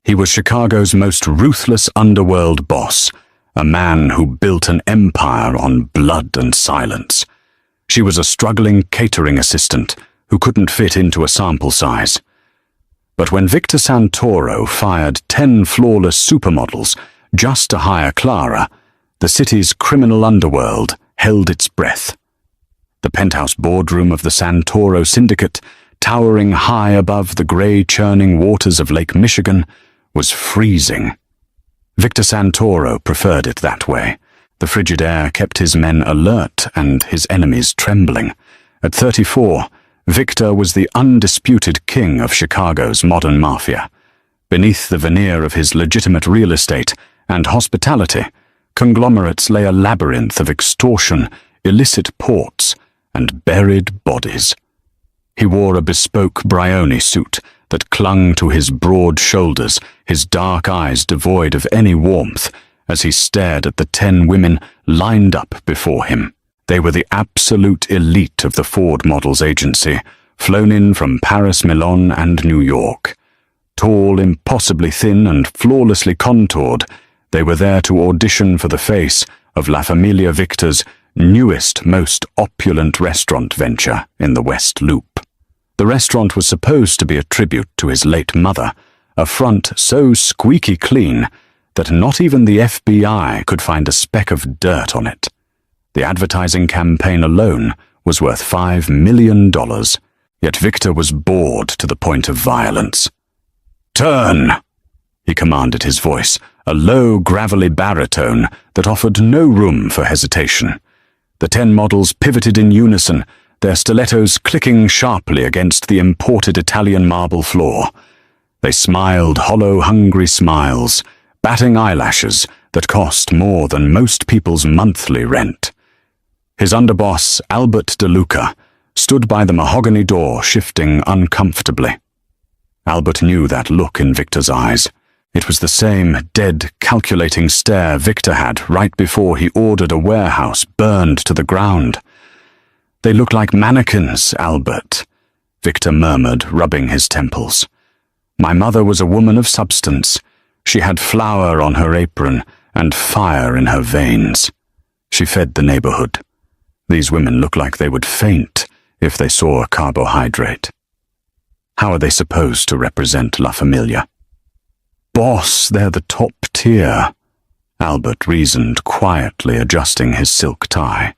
He was Chicago's most ruthless underworld boss, a man who built an empire on blood and silence. She was a struggling catering assistant who couldn't fit into a sample size. But when Victor Santoro fired 10 flawless supermodels just to hire Clara, the city's criminal underworld held its breath. The penthouse boardroom of the Santoro Syndicate, towering high above the grey churning waters of Lake Michigan, was freezing. Victor Santoro preferred it that way. The frigid air kept his men alert and his enemies trembling. At 34, Victor was the undisputed king of Chicago's modern mafia. Beneath the veneer of his legitimate real estate and hospitality, conglomerates lay a labyrinth of extortion, illicit ports, and buried bodies. He wore a bespoke Brioni suit that clung to his broad shoulders, his dark eyes devoid of any warmth, as he stared at the 10 women lined up before him. They were the absolute elite of the Ford Models agency, flown in from Paris, Milan, and New York. Tall, impossibly thin, and flawlessly contoured, they were there to audition for the face of La Familia Victor's newest, most opulent restaurant venture in the West Loop. The restaurant was supposed to be a tribute to his late mother, a front so squeaky clean that not even the FBI could find a speck of dirt on it. The advertising campaign alone was worth $5 million, yet Victor was bored to the point of violence. "Turn!" he commanded, his voice, a low, gravelly baritone that offered no room for hesitation. The 10 models pivoted in unison, their stilettos clicking sharply against the imported Italian marble floor. They smiled hollow, hungry smiles, batting eyelashes that cost more than most people's monthly rent. His underboss, Albert DeLuca, stood by the mahogany door, shifting uncomfortably. Albert knew that look in Victor's eyes. It was the same dead, calculating stare Victor had right before he ordered a warehouse burned to the ground. "They look like mannequins, Albert," Victor murmured, rubbing his temples. "My mother was a woman of substance. She had flour on her apron and fire in her veins. She fed the neighborhood. These women look like they would faint if they saw a carbohydrate. How are they supposed to represent La Familia?" "Boss, they're the top tier," Albert reasoned, quietly adjusting his silk tie.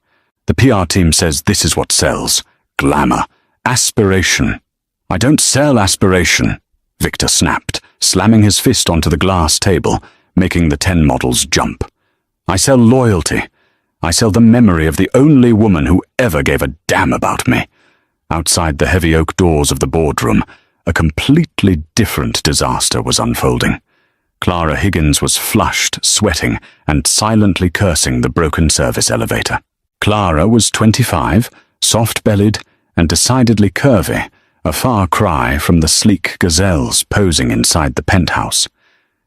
"The PR team says this is what sells. Glamour. Aspiration." "I don't sell aspiration," Victor snapped, slamming his fist onto the glass table, making the 10 models jump. "I sell loyalty. I sell the memory of the only woman who ever gave a damn about me." Outside the heavy oak doors of the boardroom, a completely different disaster was unfolding. Clara Higgins was flushed, sweating, and silently cursing the broken service elevator. Clara was 25, soft-bellied, and decidedly curvy, a far cry from the sleek gazelles posing inside the penthouse.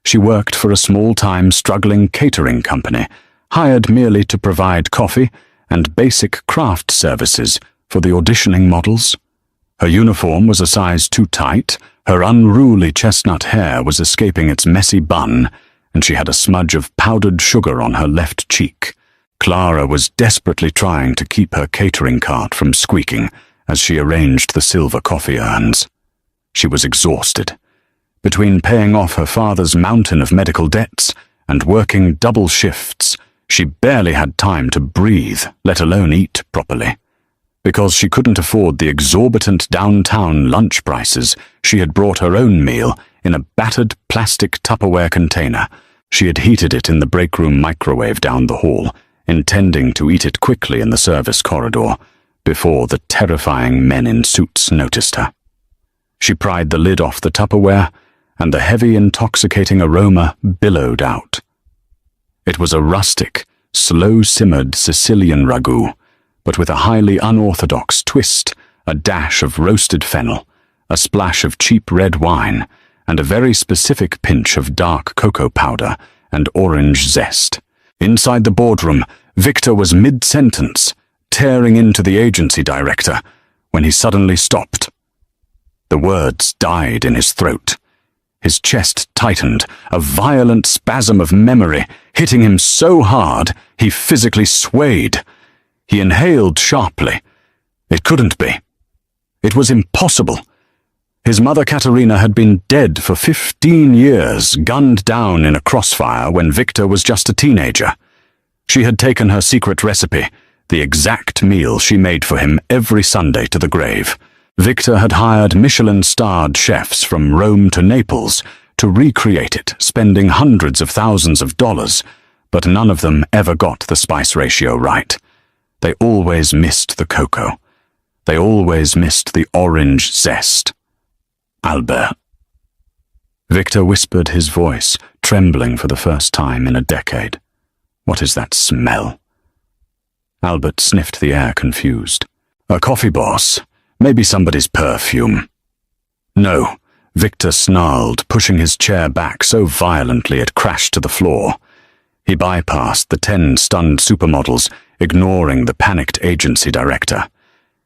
She worked for a small-time struggling catering company, hired merely to provide coffee and basic craft services for the auditioning models. Her uniform was a size too tight, her unruly chestnut hair was escaping its messy bun, and she had a smudge of powdered sugar on her left cheek. Clara was desperately trying to keep her catering cart from squeaking as she arranged the silver coffee urns. She was exhausted. Between paying off her father's mountain of medical debts and working double shifts, she barely had time to breathe, let alone eat properly. Because she couldn't afford the exorbitant downtown lunch prices, she had brought her own meal in a battered plastic Tupperware container. She had heated it in the break room microwave down the hall, intending to eat it quickly in the service corridor, before the terrifying men in suits noticed her. She pried the lid off the Tupperware, and the heavy, intoxicating aroma billowed out. It was a rustic, slow-simmered Sicilian ragout, but with a highly unorthodox twist, a dash of roasted fennel, a splash of cheap red wine, and a very specific pinch of dark cocoa powder and orange zest. Inside the boardroom, Victor was mid-sentence, tearing into the agency director, when he suddenly stopped. The words died in his throat. His chest tightened, a violent spasm of memory hitting him so hard he physically swayed. He inhaled sharply. It couldn't be. It was impossible. His mother Katerina had been dead for 15 years, gunned down in a crossfire when Victor was just a teenager. She had taken her secret recipe, the exact meal she made for him every Sunday to the grave. Victor had hired Michelin-starred chefs from Rome to Naples to recreate it, spending hundreds of thousands of dollars, but none of them ever got the spice ratio right. They always missed the cocoa. They always missed the orange zest. Albert. Victor whispered, his voice trembling for the first time in a decade. What is that smell? Albert sniffed the air, confused. A coffee, boss. Maybe somebody's perfume. No, Victor snarled, pushing his chair back so violently it crashed to the floor. He bypassed the 10 stunned supermodels, ignoring the panicked agency director.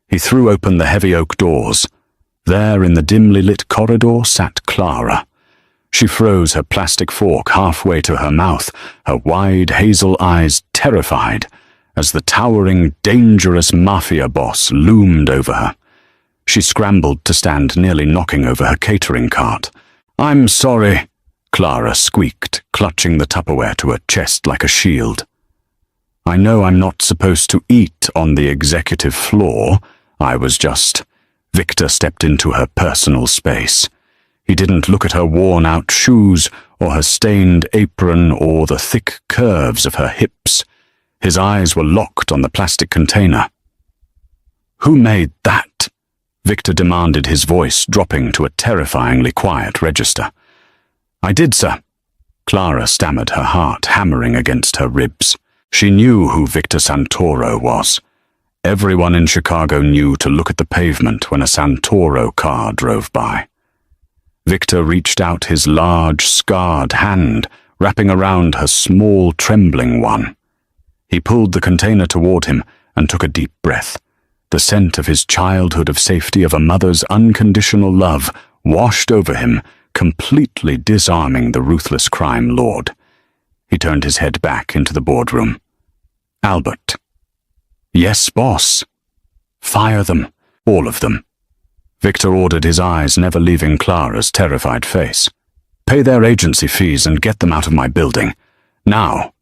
He threw open the heavy oak doors. There in the dimly lit corridor sat Clara. She froze her plastic fork halfway to her mouth, her wide hazel eyes terrified, as the towering, dangerous Mafia boss loomed over her. She scrambled to stand, nearly knocking over her catering cart. "I'm sorry," Clara squeaked, clutching the Tupperware to her chest like a shield. "I know I'm not supposed to eat on the executive floor. I was just..." Victor stepped into her personal space. He didn't look at her worn-out shoes or her stained apron or the thick curves of her hips. His eyes were locked on the plastic container. "Who made that?" Victor demanded, his voice dropping to a terrifyingly quiet register. "I did, sir." Clara stammered, her heart hammering against her ribs. She knew who Victor Santoro was. Everyone in Chicago knew to look at the pavement when a Santoro car drove by. Victor reached out his large, scarred hand, wrapping around her small, trembling one. He pulled the container toward him and took a deep breath. The scent of his childhood, of safety, of a mother's unconditional love washed over him, completely disarming the ruthless crime lord. He turned his head back into the boardroom. "Albert." "Yes, boss." "Fire them, all of them." Victor ordered, his eyes never leaving Clara's terrified face. "Pay their agency fees and get them out of my building. Now."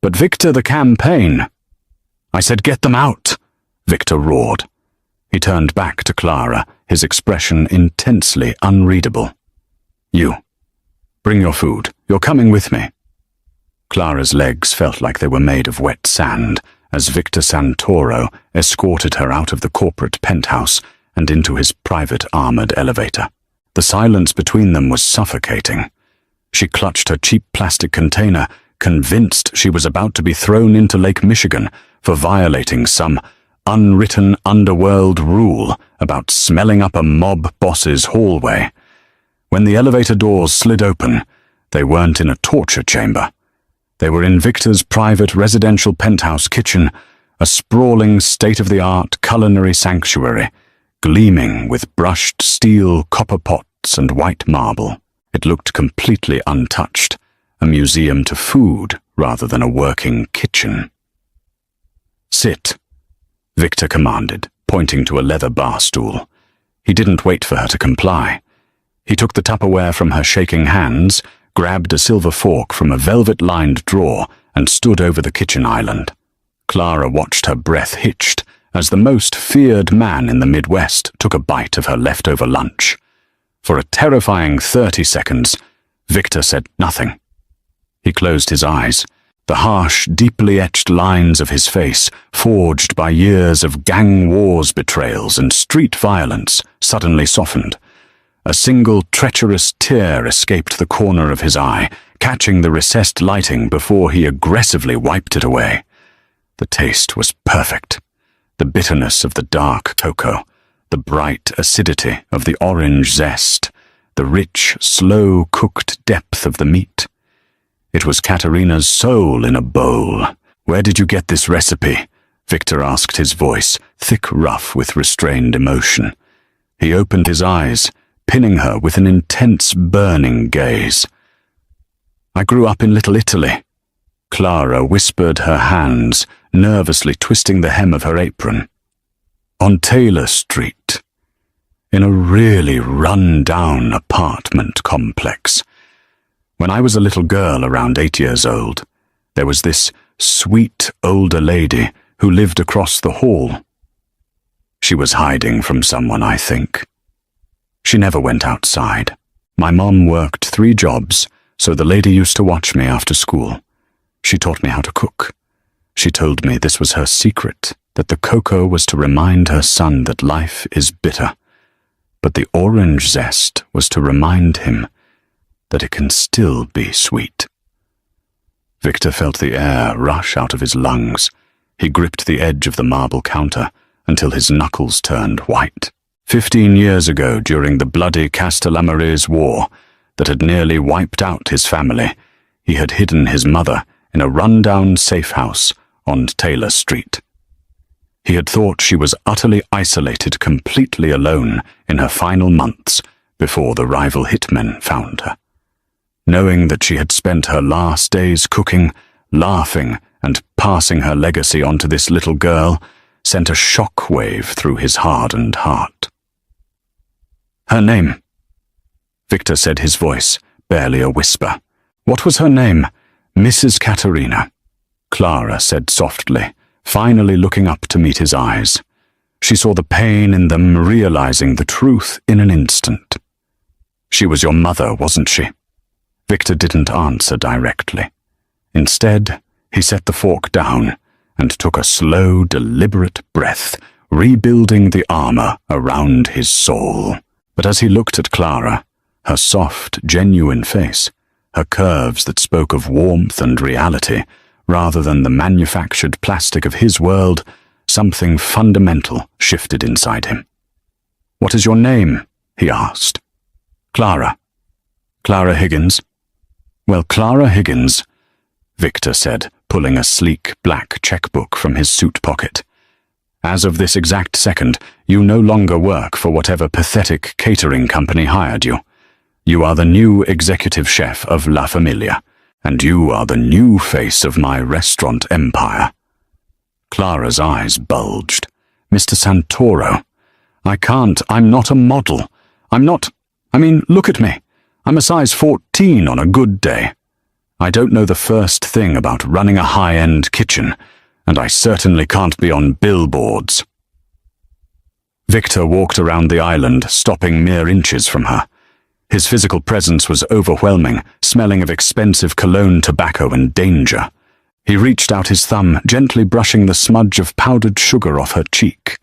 "But Victor, the campaign." "I said get them out," Victor roared. He turned back to Clara, his expression intensely unreadable. "You. Bring your food. You're coming with me." Clara's legs felt like they were made of wet sand as Victor Santoro escorted her out of the corporate penthouse and into his private armored elevator. The silence between them was suffocating. She clutched her cheap plastic container, convinced she was about to be thrown into Lake Michigan for violating some unwritten underworld rule about smelling up a mob boss's hallway. When the elevator doors slid open, they weren't in a torture chamber. They were in Victor's private residential penthouse kitchen, a sprawling state-of-the-art culinary sanctuary, gleaming with brushed steel copper pots and white marble. It looked completely untouched, a museum to food rather than a working kitchen. "Sit," Victor commanded, pointing to a leather bar stool. He didn't wait for her to comply. He took the Tupperware from her shaking hands, grabbed a silver fork from a velvet-lined drawer, and stood over the kitchen island. Clara watched, her breath hitched, as the most feared man in the Midwest took a bite of her leftover lunch. For a terrifying 30 seconds, Victor said nothing. He closed his eyes. The harsh, deeply etched lines of his face, forged by years of gang wars, betrayals, and street violence, suddenly softened. A single treacherous tear escaped the corner of his eye, catching the recessed lighting before he aggressively wiped it away. The taste was perfect. The bitterness of the dark cocoa, the bright acidity of the orange zest, the rich, slow-cooked depth of the meat. It was Katerina's soul in a bowl. "Where did you get this recipe?" Victor asked, his voice thick, rough with restrained emotion. He opened his eyes, pinning her with an intense, burning gaze. "I grew up in Little Italy," Clara whispered, her hands nervously twisting the hem of her apron. "On Taylor Street, in a really run-down apartment complex. When I was a little girl around 8 years old, there was this sweet older lady who lived across the hall. She was hiding from someone, I think. She never went outside. My mom worked 3 jobs, so the lady used to watch me after school. She taught me how to cook. She told me this was her secret, that the cocoa was to remind her son that life is bitter, but the orange zest was to remind him that it can still be sweet." Victor felt the air rush out of his lungs. He gripped the edge of the marble counter until his knuckles turned white. 15 years ago, during the bloody Castellammares War that had nearly wiped out his family, he had hidden his mother in a run-down safe house on Taylor Street. He had thought she was utterly isolated, completely alone in her final months before the rival hitmen found her. Knowing that she had spent her last days cooking, laughing, and passing her legacy on to this little girl sent a shock-wave through his hardened heart. "Her name," Victor said, his voice barely a whisper. "What was her name?" "Mrs. Katerina," Clara said softly, finally looking up to meet his eyes. She saw the pain in them, realizing the truth in an instant. "She was your mother, wasn't she?" Victor didn't answer directly. Instead, he set the fork down and took a slow, deliberate breath, rebuilding the armor around his soul. But as he looked at Clara, her soft, genuine face, her curves that spoke of warmth and reality, rather than the manufactured plastic of his world, something fundamental shifted inside him. "What is your name?" he asked. "Clara." "Clara Higgins?" "Well, Clara Higgins," Victor said, pulling a sleek black checkbook from his suit pocket. "As of this exact second, you no longer work for whatever pathetic catering company hired you. You are the new executive chef of La Familia, and you are the new face of my restaurant empire." Clara's eyes bulged. "Mr. Santoro, I'm not a model. Look at me. I'm a size 14 on a good day. I don't know the first thing about running a high-end kitchen, and I certainly can't be on billboards." Victor walked around the island, stopping mere inches from her. His physical presence was overwhelming, smelling of expensive cologne, tobacco, and danger. He reached out his thumb, gently brushing the smudge of powdered sugar off her cheek.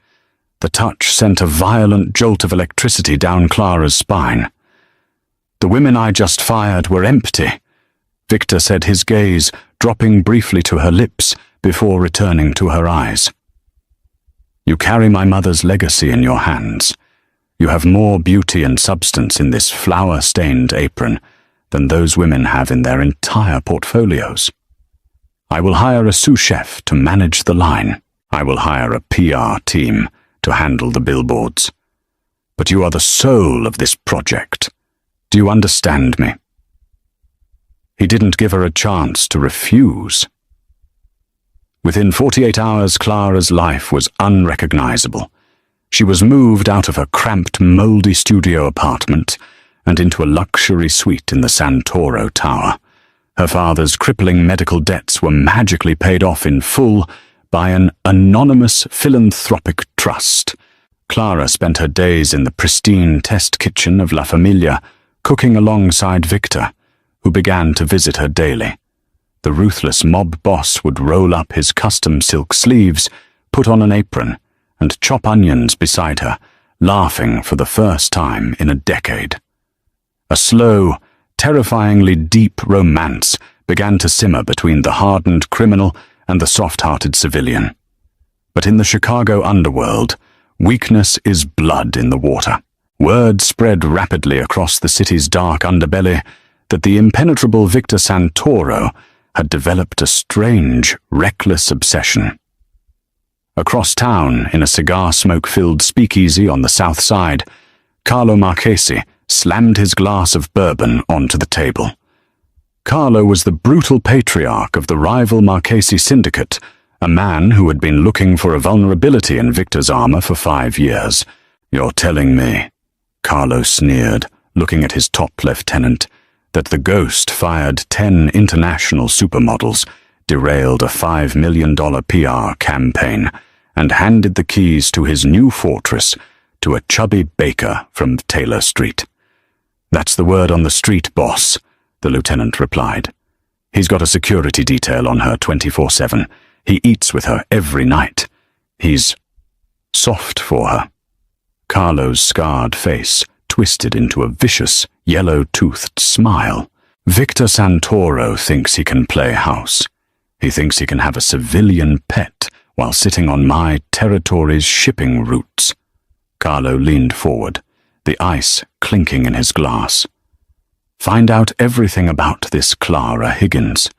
The touch sent a violent jolt of electricity down Clara's spine. "The women I just fired were empty," Victor said, his gaze dropping briefly to her lips before returning to her eyes. "You carry my mother's legacy in your hands. You have more beauty and substance in this flower-stained apron than those women have in their entire portfolios. I will hire a sous chef to manage the line. I will hire a PR team to handle the billboards. But you are the soul of this project. Do you understand me?" He didn't give her a chance to refuse. Within 48 hours, Clara's life was unrecognizable. She was moved out of her cramped, moldy studio apartment and into a luxury suite in the Santoro Tower. Her father's crippling medical debts were magically paid off in full by an anonymous philanthropic trust. Clara spent her days in the pristine test kitchen of La Familia, cooking alongside Victor, who began to visit her daily. The ruthless mob boss would roll up his custom silk sleeves, put on an apron, and chop onions beside her, laughing for the first time in a decade. A slow, terrifyingly deep romance began to simmer between the hardened criminal and the soft-hearted civilian. But in the Chicago underworld, weakness is blood in the water. Word spread rapidly across the city's dark underbelly that the impenetrable Victor Santoro had developed a strange, reckless obsession. Across town, in a cigar-smoke-filled speakeasy on the south side, Carlo Marchesi slammed his glass of bourbon onto the table. Carlo was the brutal patriarch of the rival Marchesi syndicate, a man who had been looking for a vulnerability in Victor's armor for 5 years. "You're telling me," Carlo sneered, looking at his top lieutenant, "that the Ghost fired 10 international supermodels, derailed a $5 million PR campaign, and handed the keys to his new fortress to a chubby baker from Taylor Street." "That's the word on the street, boss," the lieutenant replied. "He's got a security detail on her 24/7. He eats with her every night. He's soft for her." Carlo's scarred face twisted into a vicious, yellow-toothed smile. "Victor Santoro thinks he can play house. He thinks he can have a civilian pet while sitting on my territory's shipping routes." Carlo leaned forward, the ice clinking in his glass. "Find out everything about this Clara Higgins.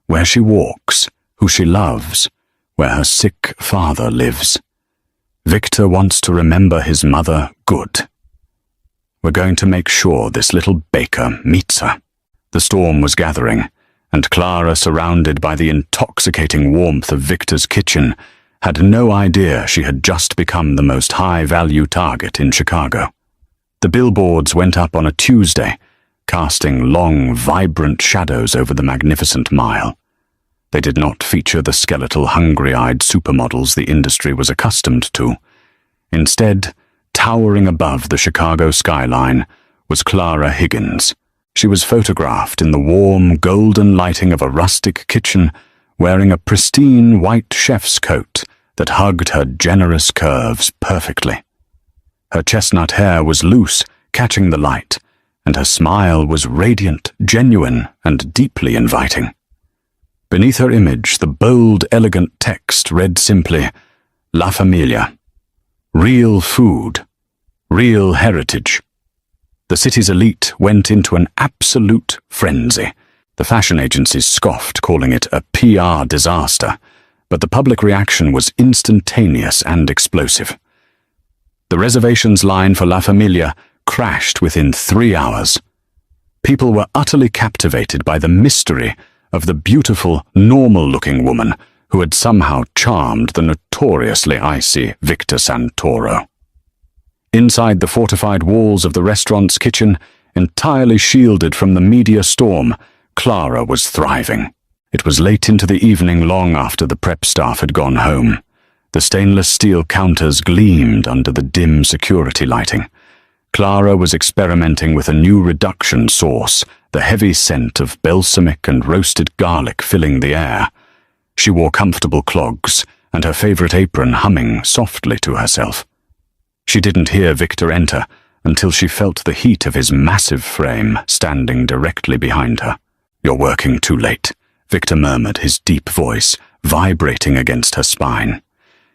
Where she walks, who she loves, where her sick father lives. Victor wants to remember his mother good. We're going to make sure this little baker meets her." The storm was gathering, and Clara, surrounded by the intoxicating warmth of Victor's kitchen, had no idea she had just become the most high-value target in Chicago. The billboards went up on a Tuesday, casting long, vibrant shadows over the magnificent mile. They did not feature the skeletal, hungry-eyed supermodels the industry was accustomed to. Instead, towering above the Chicago skyline was Clara Higgins. She was photographed in the warm, golden lighting of a rustic kitchen, wearing a pristine white chef's coat that hugged her generous curves perfectly. Her chestnut hair was loose, catching the light, and her smile was radiant, genuine, and deeply inviting. Beneath her image, the bold, elegant text read simply, "La Familia." Real food, real heritage. The city's elite went into an absolute frenzy. The fashion agencies scoffed, calling it a PR disaster, but the public reaction was instantaneous and explosive. The reservations line for La Familia crashed within 3 hours. People were utterly captivated by the mystery of the beautiful, normal-looking woman who had somehow charmed the notoriously icy Victor Santoro. Inside the fortified walls of the restaurant's kitchen, entirely shielded from the media storm, Clara was thriving. It was late into the evening, long after the prep staff had gone home. The stainless steel counters gleamed under the dim security lighting. Clara was experimenting with a new reduction sauce, the heavy scent of balsamic and roasted garlic filling the air. She wore comfortable clogs, and her favorite apron humming softly to herself. She didn't hear Victor enter until she felt the heat of his massive frame standing directly behind her. "You're working too late," Victor murmured, his deep voice vibrating against her spine.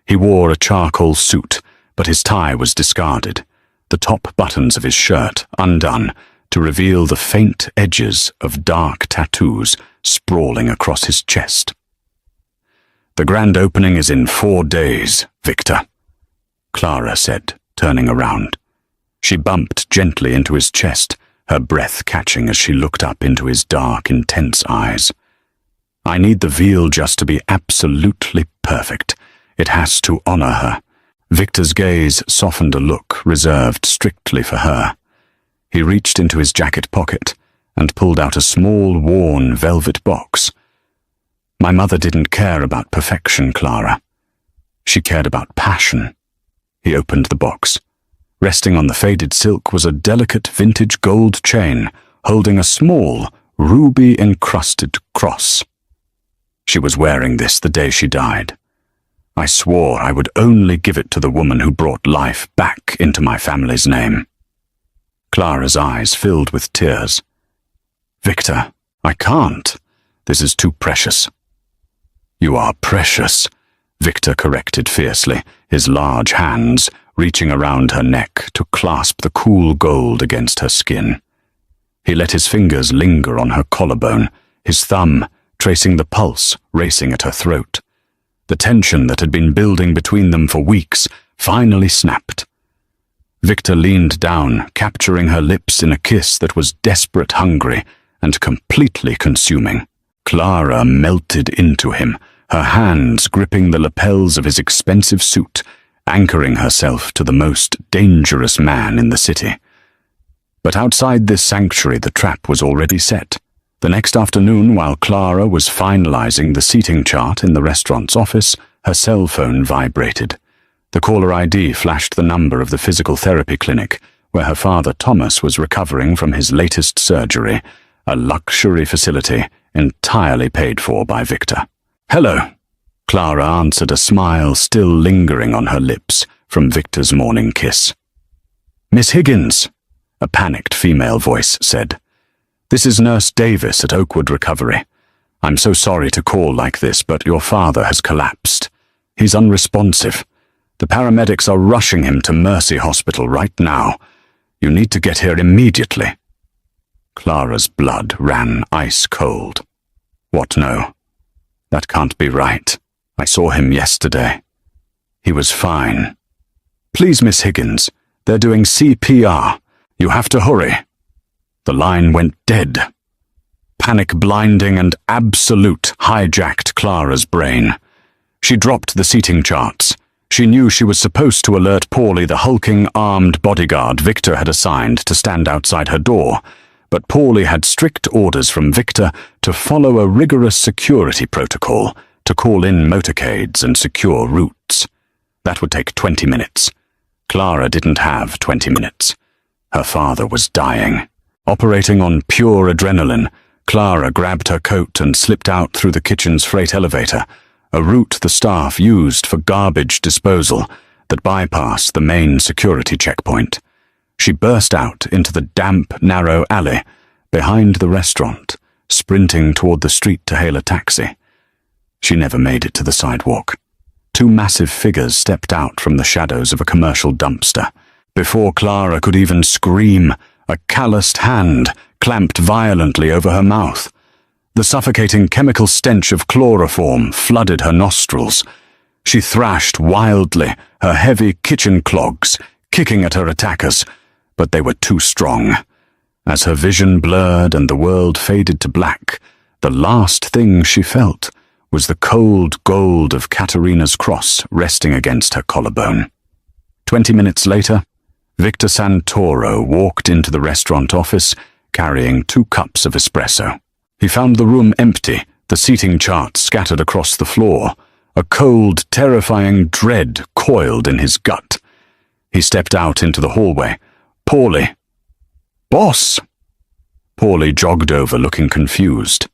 He wore a charcoal suit, but his tie was discarded, the top buttons of his shirt undone to reveal the faint edges of dark tattoos sprawling across his chest. "The grand opening is in 4 days, Victor," Clara said, turning around. She bumped gently into his chest, her breath catching as she looked up into his dark, intense eyes. "I need the veal just to be absolutely perfect. It has to honor her." Victor's gaze softened a look reserved strictly for her. He reached into his jacket pocket and pulled out a small, worn velvet box. "My mother didn't care about perfection, Clara. She cared about passion." He opened the box. Resting on the faded silk was a delicate vintage gold chain holding a small, ruby-encrusted cross. She was wearing this the day she died. "I swore I would only give it to the woman who brought life back into my family's name." Clara's eyes filled with tears. "Victor, I can't. This is too precious." "You are precious," Victor corrected fiercely, his large hands reaching around her neck to clasp the cool gold against her skin. He let his fingers linger on her collarbone, his thumb tracing the pulse racing at her throat. The tension that had been building between them for weeks finally snapped. Victor leaned down, capturing her lips in a kiss that was desperate, hungry, and completely consuming. Clara melted into him, her hands gripping the lapels of his expensive suit, anchoring herself to the most dangerous man in the city. But outside this sanctuary the trap was already set. The next afternoon, while Clara was finalizing the seating chart in the restaurant's office, her cell phone vibrated. The caller ID flashed the number of the physical therapy clinic, where her father Thomas was recovering from his latest surgery, a luxury facility entirely paid for by Victor. "Hello," Clara answered, a smile still lingering on her lips from Victor's morning kiss. "Miss Higgins," a panicked female voice said. "This is Nurse Davis at Oakwood Recovery. I'm so sorry to call like this, but your father has collapsed. He's unresponsive. The paramedics are rushing him to Mercy Hospital right now. You need to get here immediately." Clara's blood ran ice cold. "What, no? That can't be right. I saw him yesterday. He was fine. Please, Miss Higgins, they're doing CPR. You have to hurry." The line went dead. Panic, blinding, and absolute hijacked Clara's brain. She dropped the seating charts. She knew she was supposed to alert Paulie, the hulking, armed bodyguard Victor had assigned to stand outside her door, but Paulie had strict orders from Victor to follow a rigorous security protocol to call in motorcades and secure routes. That would take 20 minutes. Clara didn't have 20 minutes. Her father was dying. Operating on pure adrenaline, Clara grabbed her coat and slipped out through the kitchen's freight elevator, a route the staff used for garbage disposal that bypassed the main security checkpoint. She burst out into the damp, narrow alley behind the restaurant, sprinting toward the street to hail a taxi. She never made it to the sidewalk. Two massive figures stepped out from the shadows of a commercial dumpster. Before Clara could even scream, a calloused hand clamped violently over her mouth. The suffocating chemical stench of chloroform flooded her nostrils. She thrashed wildly, her heavy kitchen clogs kicking at her attackers, but they were too strong. As her vision blurred and the world faded to black, the last thing she felt was the cold gold of Katerina's cross resting against her collarbone. 20 minutes later, Victor Santoro walked into the restaurant office carrying 2 cups of espresso. He found the room empty, the seating charts scattered across the floor. A cold, terrifying dread coiled in his gut. He stepped out into the hallway. "Paulie." "Boss!" Paulie jogged over, looking confused.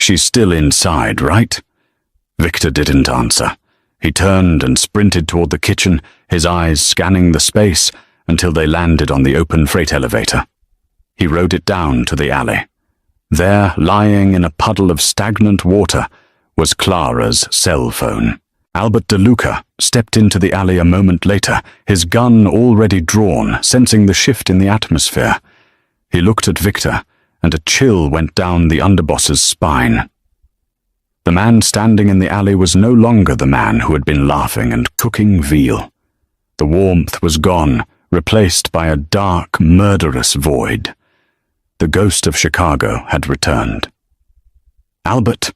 "She's still inside, right?" Victor didn't answer. He turned and sprinted toward the kitchen, his eyes scanning the space until they landed on the open freight elevator. He rode it down to the alley. There, lying in a puddle of stagnant water, was Clara's cell phone. Albert DeLuca stepped into the alley a moment later, his gun already drawn, sensing the shift in the atmosphere. He looked at Victor, and a chill went down the underboss's spine. The man standing in the alley was no longer the man who had been laughing and cooking veal. The warmth was gone, replaced by a dark, murderous void. The ghost of Chicago had returned. "Albert,"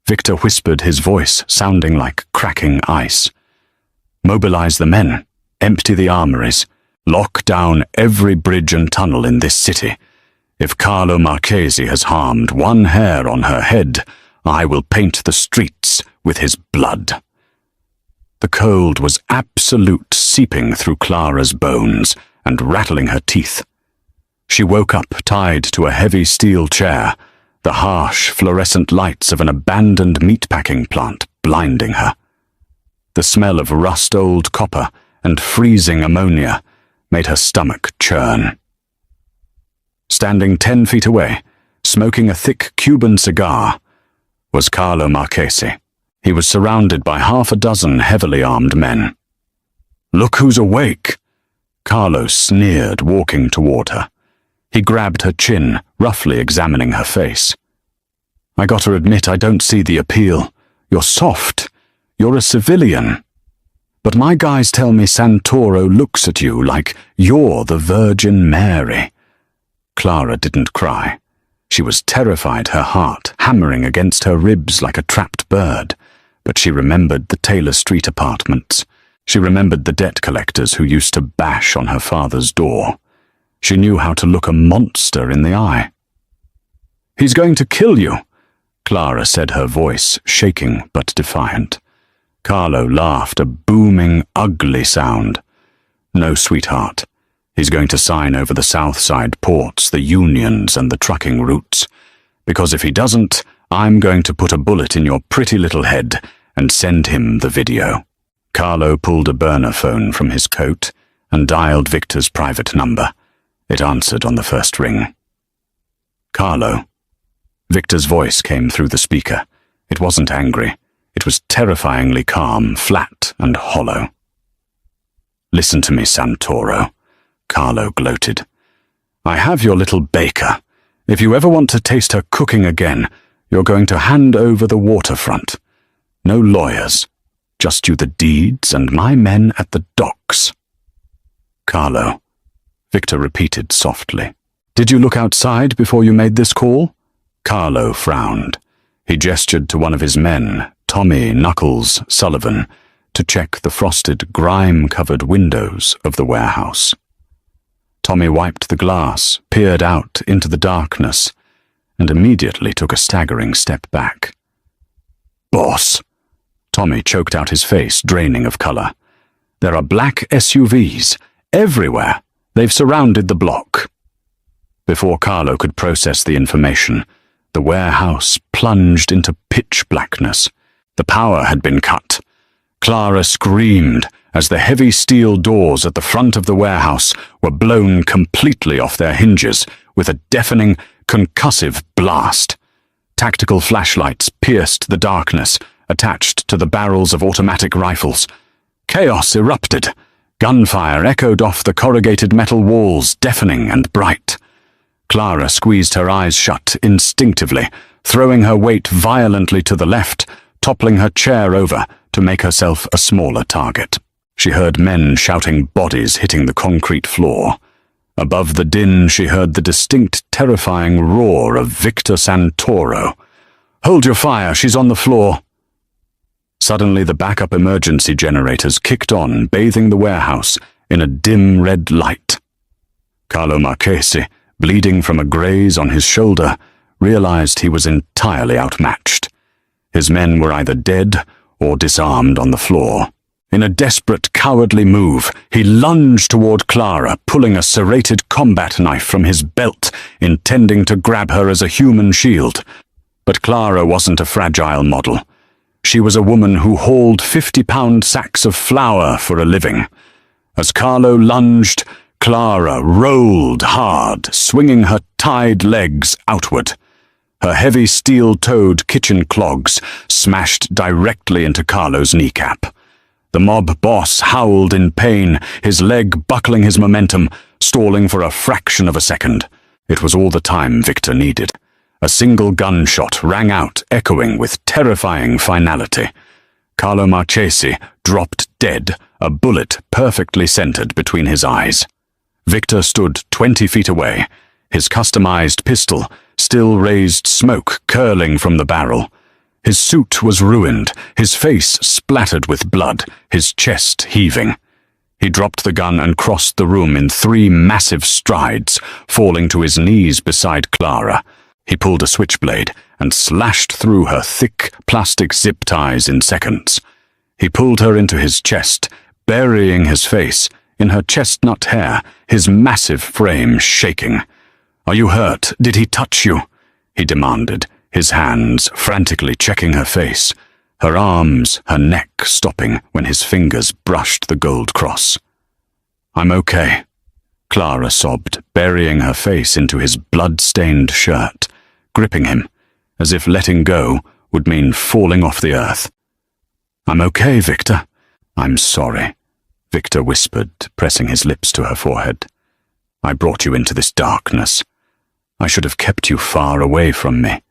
Victor whispered, his voice sounding like cracking ice. "Mobilize the men, empty the armories, lock down every bridge and tunnel in this city. If Carlo Marchesi has harmed one hair on her head, I will paint the streets with his blood." The cold was absolute, seeping through Clara's bones and rattling her teeth. She woke up tied to a heavy steel chair, the harsh fluorescent lights of an abandoned meatpacking plant blinding her. The smell of rust-old copper and freezing ammonia made her stomach churn. Standing 10 feet away, smoking a thick Cuban cigar, was Carlo Marchesi. He was surrounded by 6 heavily armed men. "Look who's awake!" Carlo sneered, walking toward her. He grabbed her chin, roughly examining her face. "I gotta admit, I don't see the appeal. You're soft. You're a civilian." but my guys tell me Santoro looks at you like you're the Virgin Mary." Clara didn't cry. She was terrified, her heart hammering against her ribs like a trapped bird. But she remembered the Taylor Street apartments. She remembered the debt collectors who used to bash on her father's door. She knew how to look a monster in the eye. "He's going to kill you," Clara said, her voice shaking but defiant. Carlo laughed, a booming, ugly sound. "No, sweetheart. He's going to sign over the South Side ports, the unions and the trucking routes. Because if he doesn't, I'm going to put a bullet in your pretty little head and send him the video." Carlo pulled a burner phone from his coat and dialed Victor's private number. It answered on the first ring. "Carlo." Victor's voice came through the speaker. It wasn't angry. It was terrifyingly calm, flat and hollow. "Listen to me, Santoro," Carlo gloated. "I have your little baker. If you ever want to taste her cooking again, you're going to hand over the waterfront. No lawyers, just you the deeds and my men at the docks." "Carlo," Victor repeated softly. "Did you look outside before you made this call?" Carlo frowned. He gestured to one of his men, Tommy Knuckles Sullivan, to check the frosted, grime-covered windows of the warehouse. Tommy wiped the glass, peered out into the darkness, and immediately took a staggering step back. "Boss," Tommy choked out his face, draining of color. "There are black SUVs everywhere. They've surrounded the block." Before Carlo could process the information, the warehouse plunged into pitch blackness. The power had been cut. Clara screamed as the heavy steel doors at the front of the warehouse were blown completely off their hinges with a deafening, concussive blast. Tactical flashlights pierced the darkness, attached to the barrels of automatic rifles. Chaos erupted. Gunfire echoed off the corrugated metal walls, deafening and bright. Clara squeezed her eyes shut instinctively, throwing her weight violently to the left, toppling her chair over to make herself a smaller target. She heard men shouting, bodies hitting the concrete floor. Above the din, she heard the distinct, terrifying roar of Victor Santoro. "Hold your fire, she's on the floor." Suddenly, the backup emergency generators kicked on, bathing the warehouse in a dim red light. Carlo Marchesi, bleeding from a graze on his shoulder, realized he was entirely outmatched. His men were either dead or disarmed on the floor. In a desperate, cowardly move, he lunged toward Clara, pulling a serrated combat knife from his belt, intending to grab her as a human shield. But Clara wasn't a fragile model. She was a woman who hauled 50-pound sacks of flour for a living. As Carlo lunged, Clara rolled hard, swinging her tied legs outward. Her heavy steel-toed kitchen clogs smashed directly into Carlo's kneecap. The mob boss howled in pain, his leg buckling his momentum, stalling for a fraction of a second. It was all the time Victor needed. A single gunshot rang out, echoing with terrifying finality. Carlo Marchesi dropped dead, a bullet perfectly centered between his eyes. Victor stood 20 feet away, his customized pistol still raised smoke curling from the barrel. His suit was ruined, his face splattered with blood, his chest heaving. He dropped the gun and crossed the room in 3 massive strides, falling to his knees beside Clara. He pulled a switchblade and slashed through her thick plastic zip ties in seconds. He pulled her into his chest, burying his face in her chestnut hair, his massive frame shaking. "Are you hurt? Did he touch you?" he demanded, his hands frantically checking her face, her arms, her neck stopping when his fingers brushed the gold cross. "I'm okay," Clara sobbed, burying her face into his blood-stained shirt, gripping him, as if letting go would mean falling off the earth. "I'm okay, Victor." "I'm sorry," Victor whispered, pressing his lips to her forehead. "I brought you into this darkness. I should have kept you far away from me."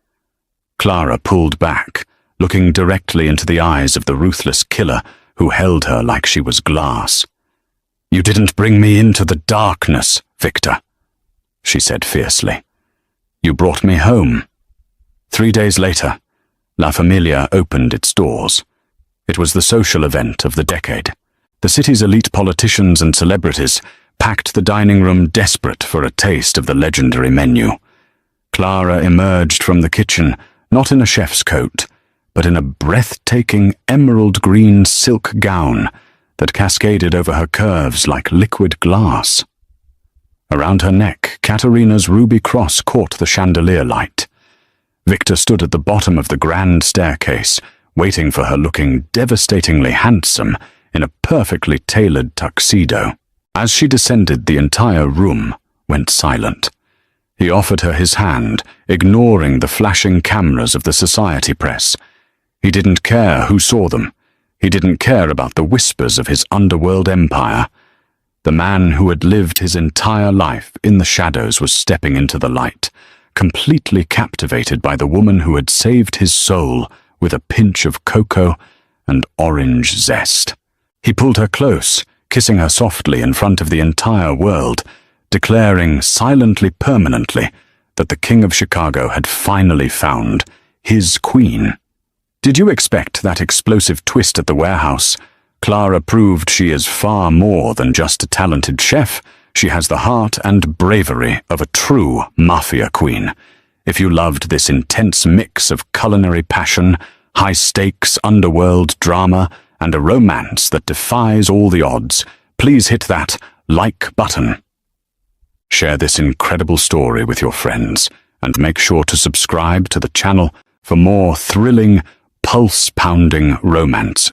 Clara pulled back, looking directly into the eyes of the ruthless killer who held her like she was glass. "You didn't bring me into the darkness, Victor," she said fiercely. "You brought me home." 3 days later, La Familia opened its doors. It was the social event of the decade. The city's elite politicians and celebrities packed the dining room desperate for a taste of the legendary menu. Clara emerged from the kitchen, not in a chef's coat, but in a breathtaking emerald green silk gown that cascaded over her curves like liquid glass. Around her neck, Katerina's ruby cross caught the chandelier light. Victor stood at the bottom of the grand staircase, waiting for her, looking devastatingly handsome in a perfectly tailored tuxedo. As she descended, the entire room went silent. He offered her his hand, ignoring the flashing cameras of the society press. He didn't care who saw them. He didn't care about the whispers of his underworld empire. The man who had lived his entire life in the shadows was stepping into the light, completely captivated by the woman who had saved his soul with a pinch of cocoa and orange zest. He pulled her close, kissing her softly in front of the entire world, declaring silently, permanently, that the King of Chicago had finally found his queen. Did you expect that explosive twist at the warehouse? Clara proved she is far more than just a talented chef. She has the heart and bravery of a true Mafia queen. If you loved this intense mix of culinary passion, high-stakes underworld drama, and a romance that defies all the odds, please hit that like button. Share this incredible story with your friends, and make sure to subscribe to the channel for more thrilling, pulse-pounding romance